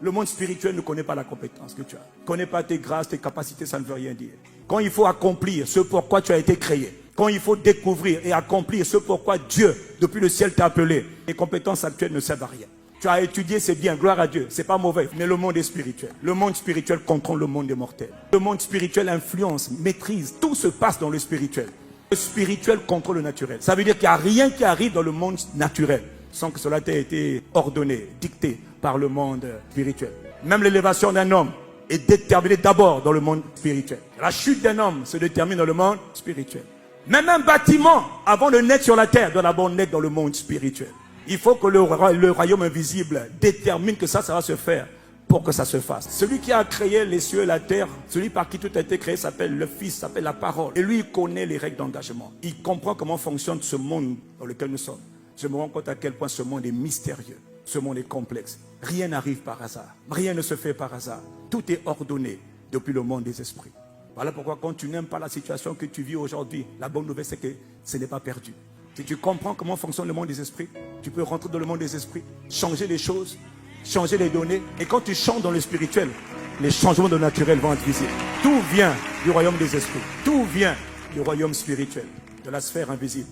Le monde spirituel ne connaît pas la compétence que tu as. Ne connaît pas tes grâces, tes capacités, ça ne veut rien dire. Quand il faut accomplir ce pourquoi tu as été créé, quand il faut découvrir et accomplir ce pourquoi Dieu, depuis le ciel, t'a appelé, les compétences actuelles ne servent à rien. Tu as étudié, c'est bien, gloire à Dieu, c'est pas mauvais, mais le monde est spirituel. Le monde spirituel contrôle le monde des mortels. Le monde spirituel influence, maîtrise, tout se passe dans le spirituel. Le spirituel contrôle le naturel. Ça veut dire qu'il n'y a rien qui arrive dans le monde naturel sans que cela ait été ordonné, dicté par le monde spirituel. Même l'élévation d'un homme est déterminée d'abord dans le monde spirituel. La chute d'un homme se détermine dans le monde spirituel. Même un bâtiment, avant de naître sur la terre, doit d'abord naître dans le monde spirituel. Il faut que le royaume invisible détermine que ça va se faire pour que ça se fasse. Celui qui a créé les cieux et la terre, celui par qui tout a été créé s'appelle le Fils, s'appelle la parole. Et lui, il connaît les règles d'engagement. Il comprend comment fonctionne ce monde dans lequel nous sommes. Je me rends compte à quel point ce monde est mystérieux. Ce monde est complexe. Rien n'arrive par hasard. Rien ne se fait par hasard. Tout est ordonné depuis le monde des esprits. Voilà pourquoi quand tu n'aimes pas la situation que tu vis aujourd'hui, la bonne nouvelle c'est que ce n'est pas perdu. Si tu comprends comment fonctionne le monde des esprits, tu peux rentrer dans le monde des esprits, changer les choses, changer les données. Et quand tu changes dans le spirituel, les changements de naturel vont être visibles. Tout vient du royaume des esprits. Tout vient du royaume spirituel, de la sphère invisible.